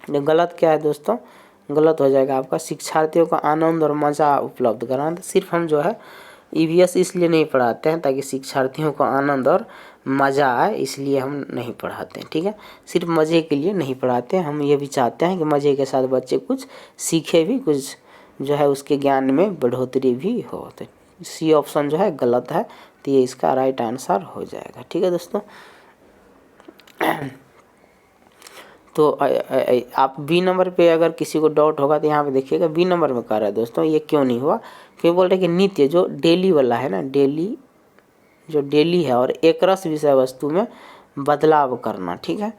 तो गलत क्या है दोस्तों, गलत हो जाएगा आपका शिक्षार्थियों को आनंद और मज़ा उपलब्ध कराना। तो सिर्फ हम जो है ईवीएस इसलिए नहीं पढ़ाते हैं ताकि शिक्षार्थियों को आनंद और मज़ा आए, इसलिए हम नहीं पढ़ाते हैं। ठीक है, सिर्फ मज़े के लिए नहीं पढ़ाते हैं, हम ये भी चाहते हैं कि मज़े के साथ बच्चे कुछ सीखे भी, कुछ जो है उसके ज्ञान में बढ़ोतरी भी हो। तो सी ऑप्शन जो है गलत है, तो ये इसका राइट आंसर हो जाएगा। ठीक है दोस्तों, तो आप बी नंबर पे अगर किसी को डाउट होगा तो यहाँ पे देखिएगा बी नंबर में कह रहा है दोस्तों ये क्यों नहीं हुआ, क्यों बोल रहे हैं कि नित्य जो डेली वाला है ना, डेली जो डेली है और एकरस विषय वस्तु में बदलाव करना। ठीक है,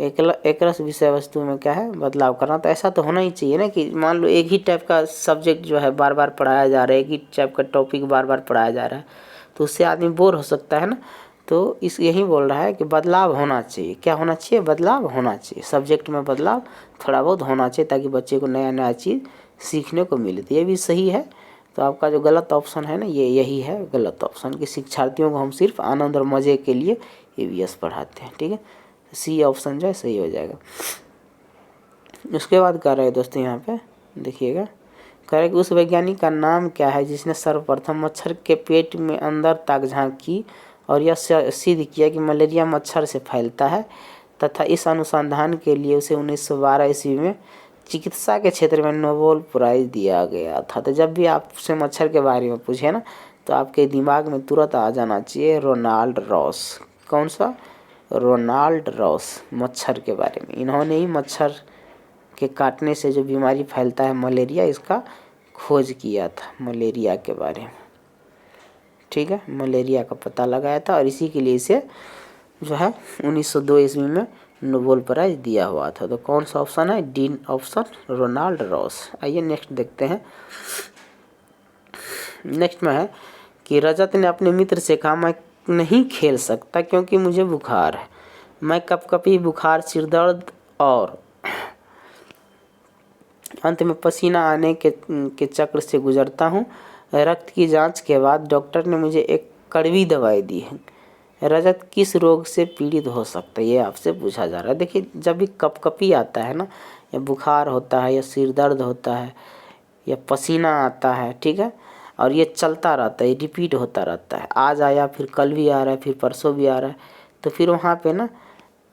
एकरस विषय वस्तु में क्या है, बदलाव करना। तो ऐसा तो होना ही चाहिए ना कि मान लो एक ही टाइप का सब्जेक्ट जो है बार बार पढ़ाया जा रहा है, एक ही टाइप का टॉपिक बार बार पढ़ाया जा रहा है, तो उससे आदमी बोर हो सकता है ना। तो इस यही बोल रहा है कि बदलाव होना चाहिए। क्या होना चाहिए, बदलाव होना चाहिए, सब्जेक्ट में बदलाव थोड़ा बहुत होना चाहिए ताकि बच्चे को नया नया चीज़ सीखने को मिले। तो ये भी सही है। तो आपका जो गलत ऑप्शन है ना, ये यही है गलत ऑप्शन, कि शिक्षार्थियों को हम सिर्फ आनंद और मज़े के लिए ईवीएस पढ़ाते हैं। ठीक है, सी ऑप्शन जो है सही हो जाएगा। उसके बाद कह रहे हैं दोस्तों यहाँ पे देखिएगा, कह रहे कि उस वैज्ञानिक का नाम क्या है जिसने सर्वप्रथम मच्छर के पेट में अंदर तक झांक की और यह सिद्ध किया कि मलेरिया मच्छर से फैलता है, तथा इस अनुसंधान के लिए उसे 1912 ईस्वी में चिकित्सा के क्षेत्र में नोबेल प्राइज़ दिया गया था। तो जब भी आपसे मच्छर के बारे में पूछे ना तो आपके दिमाग में तुरंत आ जाना चाहिए रोनाल्ड रॉस। कौन सा, रोनाल्ड रॉस, मच्छर के बारे में। इन्होंने ही मच्छर के काटने से जो बीमारी फैलता है मलेरिया, इसका खोज किया था, मलेरिया के बारे में। ठीक है, मलेरिया का पता लगाया था और इसी के लिए इसे जो है 1902 ईस्वी में नोबेल प्राइज़ दिया हुआ था। तो कौन सा ऑप्शन है, डी ऑप्शन, रोनाल्ड रॉस। आइए नेक्स्ट देखते हैं। नेक्स्ट में है कि रजत ने अपने मित्र से कहा मैं नहीं खेल सकता क्योंकि मुझे बुखार है, मैं कपकपी, बुखार, सिरदर्द और अंत में पसीना आने के चक्र से गुजरता हूँ। रक्त की जांच के बाद डॉक्टर ने मुझे एक कड़वी दवाई दी है। रजत किस रोग से पीड़ित हो सकता है, ये आपसे पूछा जा रहा है। देखिए जब भी कपकपी आता है ना, या बुखार होता है, या सिर दर्द होता है, या पसीना आता है, ठीक है, और ये चलता रहता है, रिपीट होता रहता है, आज आया फिर कल भी आ रहा है, फिर परसों भी आ रहा है, तो फिर वहाँ पे ना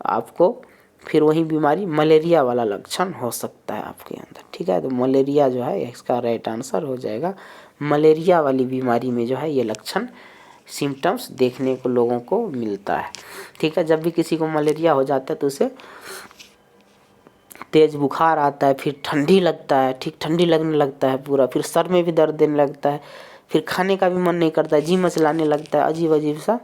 आपको फिर वही बीमारी मलेरिया वाला लक्षण हो सकता है आपके अंदर। ठीक है, तो मलेरिया जो है इसका राइट आंसर हो जाएगा। मलेरिया वाली बीमारी में जो है ये लक्षण, सिम्टम्स देखने को लोगों को मिलता है। ठीक है, जब भी किसी को मलेरिया हो जाता है तो उसे तेज़ बुखार आता है, फिर ठंडी लगता है, ठीक ठंडी लगने लगता है पूरा, फिर सर में भी दर्द देने लगता है, फिर खाने का भी मन नहीं करता है, जी मचलाने लगता है, अजीब अजीब सा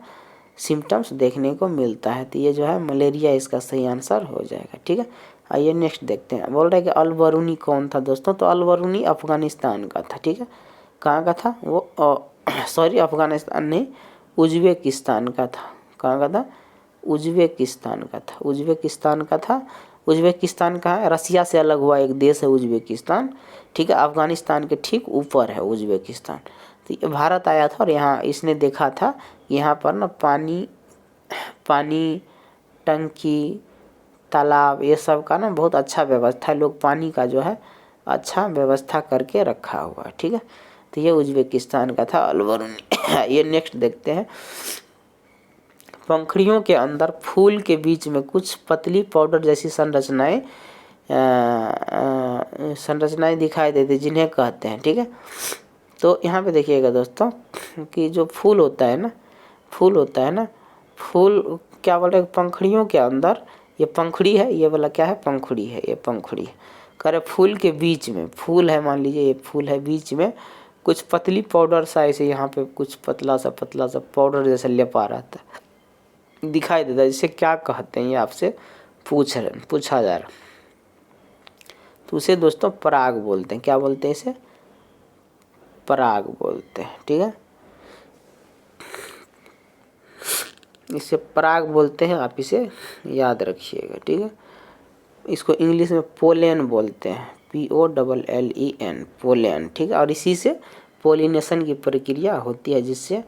सिम्टम्स देखने को मिलता है। तो ये जो है मलेरिया इसका सही आंसर हो जाएगा। ठीक है, आइए नेक्स्ट देखते हैं। बोल रहे हैं कि अल बरूनी कौन था दोस्तों, तो अल बरूनी अफ़गानिस्तान का था। ठीक है, कहाँ का था वो, सॉरी अफ़गानिस्तान नहीं, उज़्बेकिस्तान का था। कहाँ का था, उज़्बेकिस्तान का था, उज़्बेकिस्तान का था। उज़्बेकिस्तान का है, रसिया से अलग हुआ एक देश है उज़्बेकिस्तान। ठीक है, अफ़गानिस्तान के ठीक ऊपर है उज़्बेकिस्तान। तो ये भारत आया था और यहाँ इसने देखा था यहाँ पर ना पानी टंकी तालाब ये सब का ना बहुत अच्छा व्यवस्था, लोग पानी का जो है अच्छा व्यवस्था करके रखा हुआ है। ठीक है, तो ये उज्बेकिस्तान का था अलबरूनी। ये नेक्स्ट देखते हैं। पंखुड़ियों के अंदर फूल के बीच में कुछ पतली पाउडर जैसी संरचनाएं दिखाई देती जिन्हें कहते हैं। ठीक है, तो यहाँ पे देखिएगा दोस्तों कि जो फूल होता है ना फूल क्या बोल रहे हैं, पंखुड़ियों के अंदर, ये पंखुड़ी है, ये वाला क्या है, पंखुड़ी है, ये पंखुड़ी है। कह रहे फूल के बीच में फूल है, मान लीजिए ये फूल है, बीच में कुछ पतली पाउडर सा ऐसे यहाँ पे कुछ पतला सा पाउडर जैसा लेपा रहता है, दिखाई देता है। इसे क्या कहते हैं ये आपसे पूछा जा रहा, तो उसे दोस्तों पराग बोलते हैं। क्या बोलते हैं इसे, पराग बोलते हैं। ठीक है, इसे पराग बोलते हैं, आप इसे याद रखिएगा। ठीक है, इसको इंग्लिश में पोलेन बोलते हैं, POLLEN, पोलेन। ठीक है, और इसी से पोलिनेशन की प्रक्रिया होती है, जिससे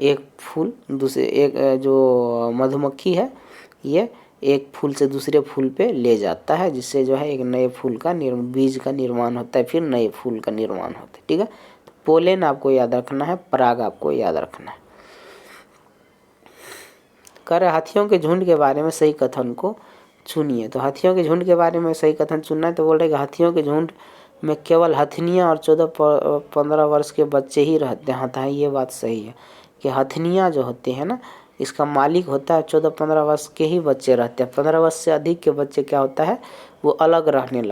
एक फूल दूसरे, एक जो मधुमक्खी है ये एक फूल से दूसरे फूल पे ले जाता है, जिससे जो है एक नए फूल का बीज का निर्माण होता है, फिर नए फूल का निर्माण होता है। ठीक है, तो पोलेन आपको याद रखना है, पराग आपको याद रखना है। कह रहे हाथियों के झुंड के बारे में सही कथन को चुनिए। तो हाथियों के झुंड के बारे में सही कथन चुनना है, तो बोल रहे कि हाथियों के झुंड में केवल हथनियाँ और 14-15 वर्ष के बच्चे ही रहते हैं। हाँ, ये बात सही है कि हथनियाँ जो होती है ना, इसका मालिक होता है 14-15 वर्ष के ही बच्चे रहते हैं। 15 वर्ष से अधिक के बच्चे क्या होता है, वो अलग रहने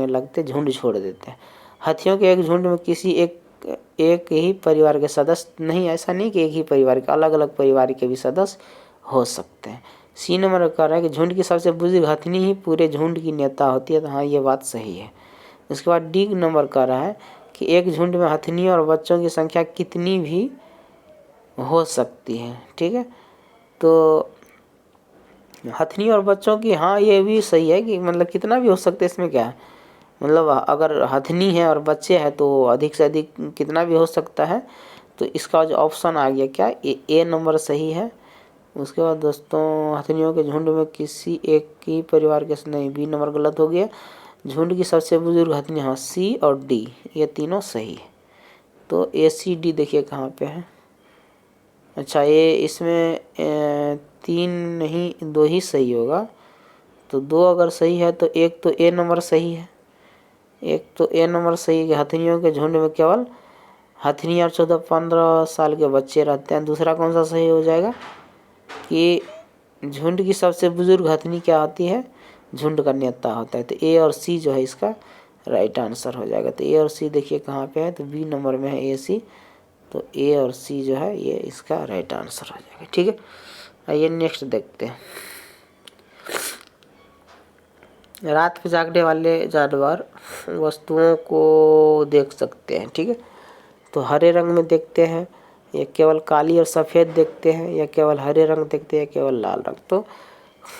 लगते, झुंड छोड़ देते हैं। हाथियों के एक झुंड में किसी एक ही परिवार के सदस्य नहीं, ऐसा नहीं कि एक ही परिवार के, अलग अलग परिवार के भी सदस्य हो सकते हैं। C नंबर कह रहा है कि झुंड की सबसे बुजुर्ग हथनी ही पूरे झुंड की नेता होती है। तो हाँ, ये बात सही है। उसके बाद D नंबर कह रहा है कि एक झुंड में हथनी और बच्चों की संख्या कितनी भी हो सकती है। ठीक है, तो हथनी और बच्चों की, हाँ ये भी सही है कि मतलब कितना भी हो सकता है, इसमें क्या है, मतलब अगर हथनी है और बच्चे हैं तो अधिक से अधिक कितना भी हो सकता है। तो इसका जो ऑप्शन आ गया क्या, A नंबर सही है। उसके बाद दोस्तों हथनियों के झुंड में किसी एक ही परिवार के नहीं, B नंबर गलत हो गया। झुंड की सबसे बुजुर्ग हथनी, हाँ C और D ये तीनों सही है। तो ACD देखिए कहाँ पे है। अच्छा, ये इसमें 3 नहीं 2 ही सही होगा। तो 2 अगर सही है तो एक तो A नंबर सही है, एक तो A नंबर सही है कि हथनियों के झुंड में केवल हथनी और 14-15 साल के बच्चे रहते हैं। दूसरा कौन सा सही हो जाएगा कि झुंड की सबसे बुजुर्ग हथनी क्या होती है, झुंड का नेता होता है। तो A और C जो है इसका राइट आंसर हो जाएगा। तो A और C देखिए कहाँ पे है, तो B नंबर में है AC। तो A और C जो है ये इसका राइट आंसर हो जाएगा। ठीक है, आइए नेक्स्ट देखते हैं। रात में जागने वाले जानवर वस्तुओं को देख सकते हैं। ठीक है, तो हरे रंग में देखते हैं, या केवल काली और सफ़ेद देखते हैं, या केवल हरे रंग देखते हैं, केवल लाल रंग। तो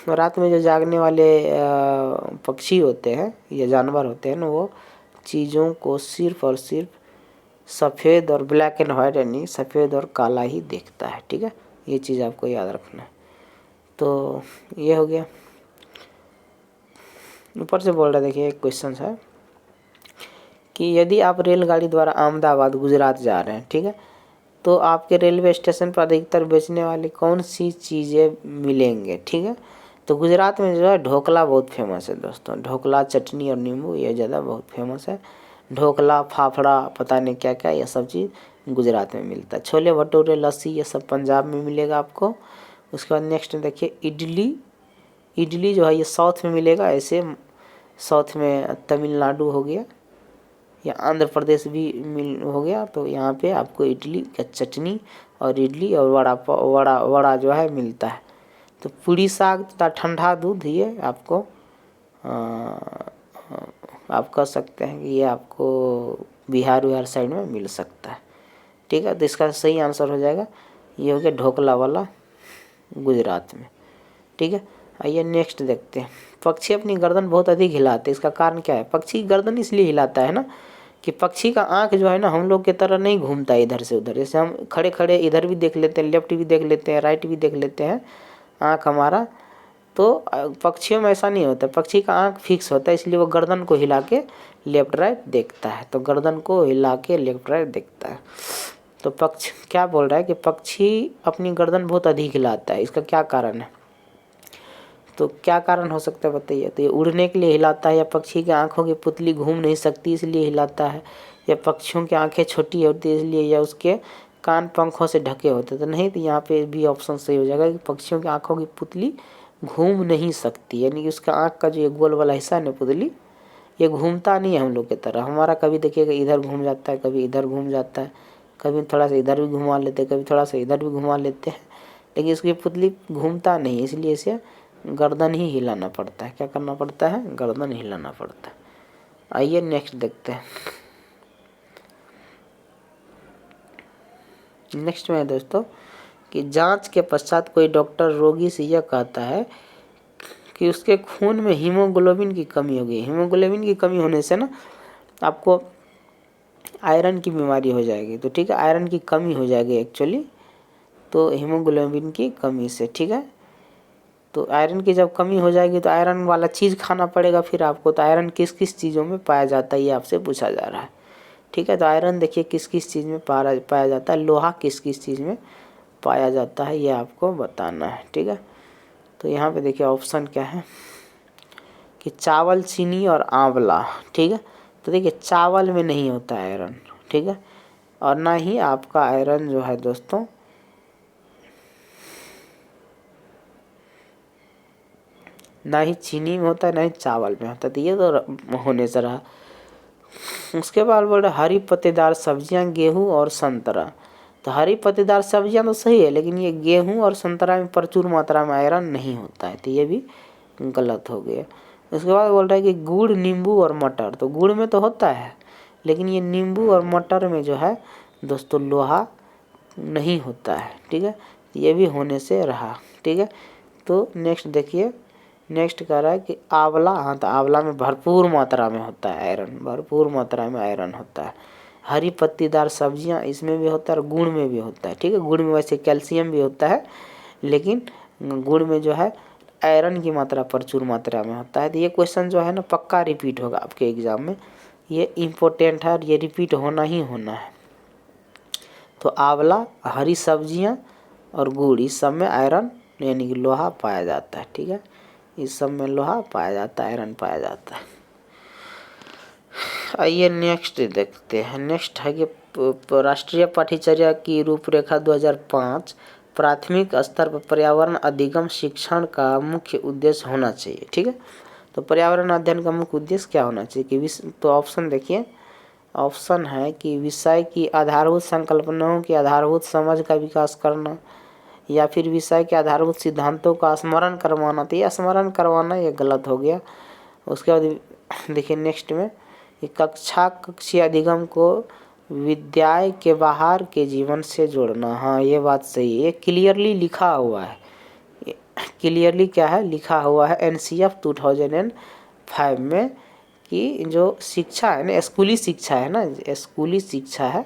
रात में जो जागने वाले पक्षी होते हैं या जानवर होते हैं ना, वो चीज़ों को सिर्फ और सिर्फ सफ़ेद और ब्लैक एंड वाइट, यानी सफ़ेद और काला ही देखता है। ठीक है, ये चीज़ आपको याद रखना है। तो ये हो गया। ऊपर से बोल रहा है, देखिए एक क्वेश्चन है कि यदि आप रेलगाड़ी द्वारा अहमदाबाद गुजरात जा रहे हैं, ठीक है, तो आपके रेलवे स्टेशन पर अधिकतर बेचने वाली कौन सी चीज़ें मिलेंगे। ठीक है, तो गुजरात में जो है ढोकला बहुत फेमस है दोस्तों। ढोकला, चटनी और नींबू ये ज़्यादा बहुत फेमस है। ढोकला, फाफड़ा, पता नहीं क्या क्या, ये सब चीज़ गुजरात में मिलता है। छोले भटूरे, लस्सी ये सब पंजाब में मिलेगा आपको। उसके बाद नेक्स्ट देखिए इडली जो है ये साउथ में मिलेगा। ऐसे साउथ में तमिलनाडु हो गया या आंध्र प्रदेश भी हो गया। तो यहाँ पे आपको इडली का चटनी और इडली और वड़ा जो है मिलता है। तो पूरी साग तथा ठंडा दूध ये आपको आप कह सकते हैं कि ये आपको बिहार साइड में मिल सकता है। ठीक है, तो इसका सही आंसर हो जाएगा ये हो गया ढोकला वाला गुजरात में। ठीक है, आइए नेक्स्ट देखते हैं। पक्षी अपनी गर्दन बहुत अधिक हिलाते हैं, इसका कारण क्या है। पक्षी गर्दन इसलिए हिलाता है ना कि पक्षी का आँख जो है ना हम लोग की तरह नहीं घूमता है इधर से उधर। जैसे हम खड़े खड़े इधर भी देख लेते हैं, लेफ्ट भी देख लेते हैं, राइट भी देख लेते हैं आँख हमारा, तो पक्षियों में ऐसा नहीं होता। पक्षी का आँख फिक्स होता है, इसलिए वो गर्दन को हिला के लेफ्ट राइट देखता है। तो गर्दन को हिला के लेफ्ट राइट देखता है। तो पक्षी क्या बोल रहा है कि पक्षी अपनी गर्दन बहुत अधिक हिलाता है, इसका क्या कारण है? तो क्या कारण हो सकता है बताइए? तो ये उड़ने के लिए हिलाता है, या पक्षी की आंखों की पुतली घूम नहीं सकती इसलिए हिलाता है, या पक्षियों की आंखें छोटी होती है इसलिए, या उसके कान पंखों से ढके होते? तो नहीं, तो यहाँ पे भी ऑप्शन सही हो जाएगा कि पक्षियों की आंखों की पुतली घूम नहीं सकती, यानी कि उसका आँख का जो ये गोल वाला हिस्सा है ना पुतली, ये घूमता नहीं है हम लोग की तरह। हमारा कभी देखिएगा इधर घूम जाता है, कभी इधर घूम जाता है, कभी थोड़ा सा इधर भी घुमा लेते हैं, कभी थोड़ा सा इधर भी घुमा लेते हैं, लेकिन इसकी पुतली घूमता नहीं, इसलिए इसे गर्दन ही हिलाना पड़ता है। क्या करना पड़ता है? गर्दन हिलाना पड़ता है। आइए नेक्स्ट देखते हैं। नेक्स्ट में है दोस्तों कि जांच के पश्चात कोई डॉक्टर रोगी से यह कहता है कि उसके खून में हीमोग्लोबिन की कमी हो गई। हीमोग्लोबिन की कमी होने से ना आपको आयरन की बीमारी हो जाएगी। तो ठीक है, आयरन की कमी हो जाएगी एक्चुअली, तो हीमोग्लोबिन की कमी से, ठीक है। तो आयरन की जब कमी हो जाएगी तो आयरन वाला चीज़ खाना पड़ेगा फिर आपको। तो आयरन किस किस चीज़ों में पाया जाता है ये आपसे पूछा जा रहा है, ठीक है। तो आयरन देखिए किस किस चीज़ में पाया जाता है, लोहा किस किस चीज़ में पाया जाता है ये आपको बताना है, ठीक है। तो यहाँ पे देखिए ऑप्शन क्या है कि चावल, चीनी और आंवला, ठीक है। तो देखिए चावल में नहीं होता आयरन, ठीक है, और ना ही आपका आयरन जो है दोस्तों ना ही चीनी में होता है, ना ही चावल में होता है। तो ये तो होने से रहा। उसके बाद बोल रहे हरी पत्तेदार सब्जियां, गेहूं और संतरा। तो हरी पत्तेदार सब्जियां तो सही है, लेकिन ये गेहूं और संतरा में प्रचुर मात्रा में आयरन नहीं होता है, तो ये भी गलत हो गया। उसके बाद बोल रहा है कि गुड़, नींबू और मटर। तो गुड़ में तो होता है, लेकिन ये नींबू और मटर में जो है दोस्तों लोहा नहीं होता है, ठीक है। ये भी होने से रहा, ठीक है। तो नेक्स्ट देखिए, नेक्स्ट कह रहा है कि आंवला। हाँ, तो आंवला में भरपूर मात्रा में होता है आयरन, भरपूर मात्रा में आयरन होता है। हरी पत्तीदार सब्जियां, इसमें भी होता है और गुड़ में भी होता है, ठीक है। गुड़ में वैसे कैल्शियम भी होता है, लेकिन गुड़ में जो है आयरन की मात्रा प्रचुर मात्रा में होता है। तो ये क्वेश्चन जो है ना पक्का रिपीट होगा आपके एग्जाम में, ये इम्पोर्टेंट है और ये रिपीट होना ही होना है। तो आंवला, हरी सब्जियां और गुड़, इस सब में आयरन यानी कि लोहा पाया जाता है, ठीक है। इस सब में लोहा पाया जाता है, आयरन पाया जाता है। आइए नेक्स्ट देखते हैं। नेक्स्ट है कि राष्ट्रीय पाठ्यचर्या की रूपरेखा 2005 प्राथमिक स्तर पर पर्यावरण अधिगम शिक्षण का मुख्य उद्देश्य होना चाहिए, ठीक है। तो पर्यावरण अध्ययन का मुख्य उद्देश्य क्या होना चाहिए कि तो ऑप्शन देखिए, ऑप्शन है कि विषय की आधारभूत संकल्पनाओं की आधारभूत समझ का विकास करना, या फिर विषय के आधारभूत सिद्धांतों का स्मरण करवाना। तो ये स्मरण करवाना ये गलत हो गया। उसके बाद देखिए नेक्स्ट में कि कक्षीय अधिगम को विद्यालय के बाहर के जीवन से जोड़ना। हाँ, ये बात सही है, ये क्लियरली लिखा हुआ है। क्लियरली क्या है लिखा हुआ है NCF 2005 में कि जो शिक्षा है ना, स्कूली शिक्षा है ना, स्कूली शिक्षा है,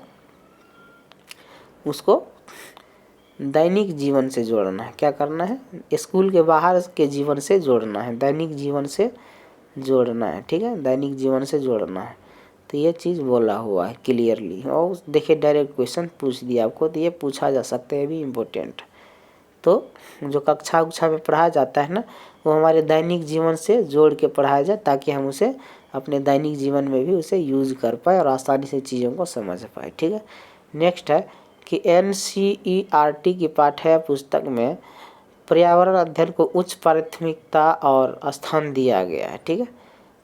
उसको दैनिक जीवन से जोड़ना है। क्या करना है? स्कूल के बाहर के जीवन से जोड़ना है, दैनिक जीवन से जोड़ना है, ठीक है, दैनिक जीवन से जोड़ना है। तो ये चीज़ बोला हुआ है क्लियरली। और देखिए डायरेक्ट क्वेश्चन पूछ दिया आपको, तो ये पूछा जा सकता है, भी इम्पोर्टेंट। तो जो कक्षा उक्षा में पढ़ाया जाता है ना, वो हमारे दैनिक जीवन से जोड़ के पढ़ाया जाए, ताकि हम उसे अपने दैनिक जीवन में भी उसे यूज़ कर पाए और आसानी से चीज़ों को समझ पाए, ठीक है। नेक्स्ट है कि NCERT की पाठ्य पुस्तक में पर्यावरण अध्ययन को उच्च प्राथमिकता और स्थान दिया गया है, ठीक है।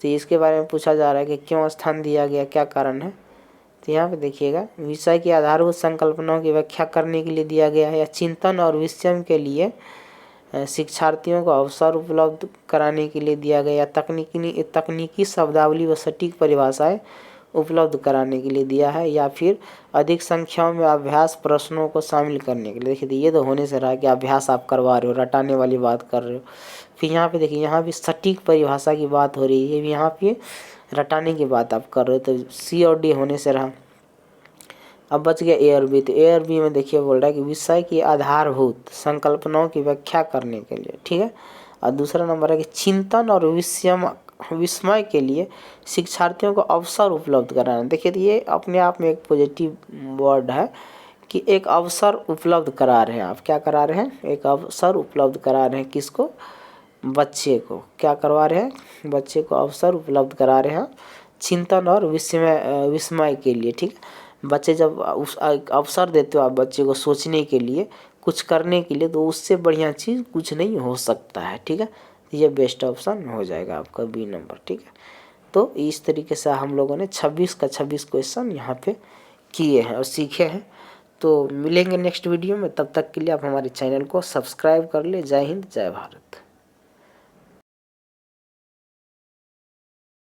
तो इसके बारे में पूछा जा रहा है कि क्यों स्थान दिया गया, क्या कारण है। तो यहाँ पे देखिएगा, विषय की आधारभूत संकल्पनाओं की व्याख्या करने के लिए दिया गया है, या चिंतन और विषय के लिए शिक्षार्थियों को अवसर उपलब्ध कराने के लिए दिया गया, या तकनीकी शब्दावली व सटीक परिभाषाएं उपलब्ध कराने के लिए दिया है, या फिर अधिक संख्याओं में अभ्यास प्रश्नों को शामिल करने के लिए। देखिए ये तो होने से रहा है कि अभ्यास आप करवा रहे हो, रटाने वाली बात कर रहे हो। फिर यहाँ पे देखिए, यहाँ भी सटीक परिभाषा की बात हो रही है, यहाँ पे रटाने की बात आप कर रहे हो, तो सी और डी होने से रहा। अब बच गया ए और बी। तो ए और बी में देखिए बोल रहा है कि विषय की आधारभूत संकल्पनाओं की व्याख्या करने के लिए, ठीक है। और दूसरा नंबर है कि चिंतन और विस्मय के लिए शिक्षार्थियों को अवसर उपलब्ध कराना। देखिए तो ये अपने आप में एक पॉजिटिव वर्ड है कि एक अवसर उपलब्ध करा रहे हैं आप। क्या करा रहे हैं? एक अवसर उपलब्ध करा रहे हैं। किसको? बच्चे को। क्या करवा रहे हैं? बच्चे को अवसर उपलब्ध करा रहे हैं चिंतन और विस्मय के लिए, ठीक है। बच्चे जब उस अवसर देते हो आप बच्चे को सोचने के लिए, कुछ करने के लिए, तो उससे बढ़िया चीज़ कुछ नहीं हो सकता है, ठीक है। ये बेस्ट ऑप्शन हो जाएगा आपका बी नंबर, ठीक है। तो इस तरीके से हम लोगों ने 26 का 26 क्वेश्चन यहाँ पे किए हैं और सीखे हैं। तो मिलेंगे नेक्स्ट वीडियो में, तब तक के लिए आप हमारे चैनल को सब्सक्राइब कर ले। जय हिंद, जय भारत।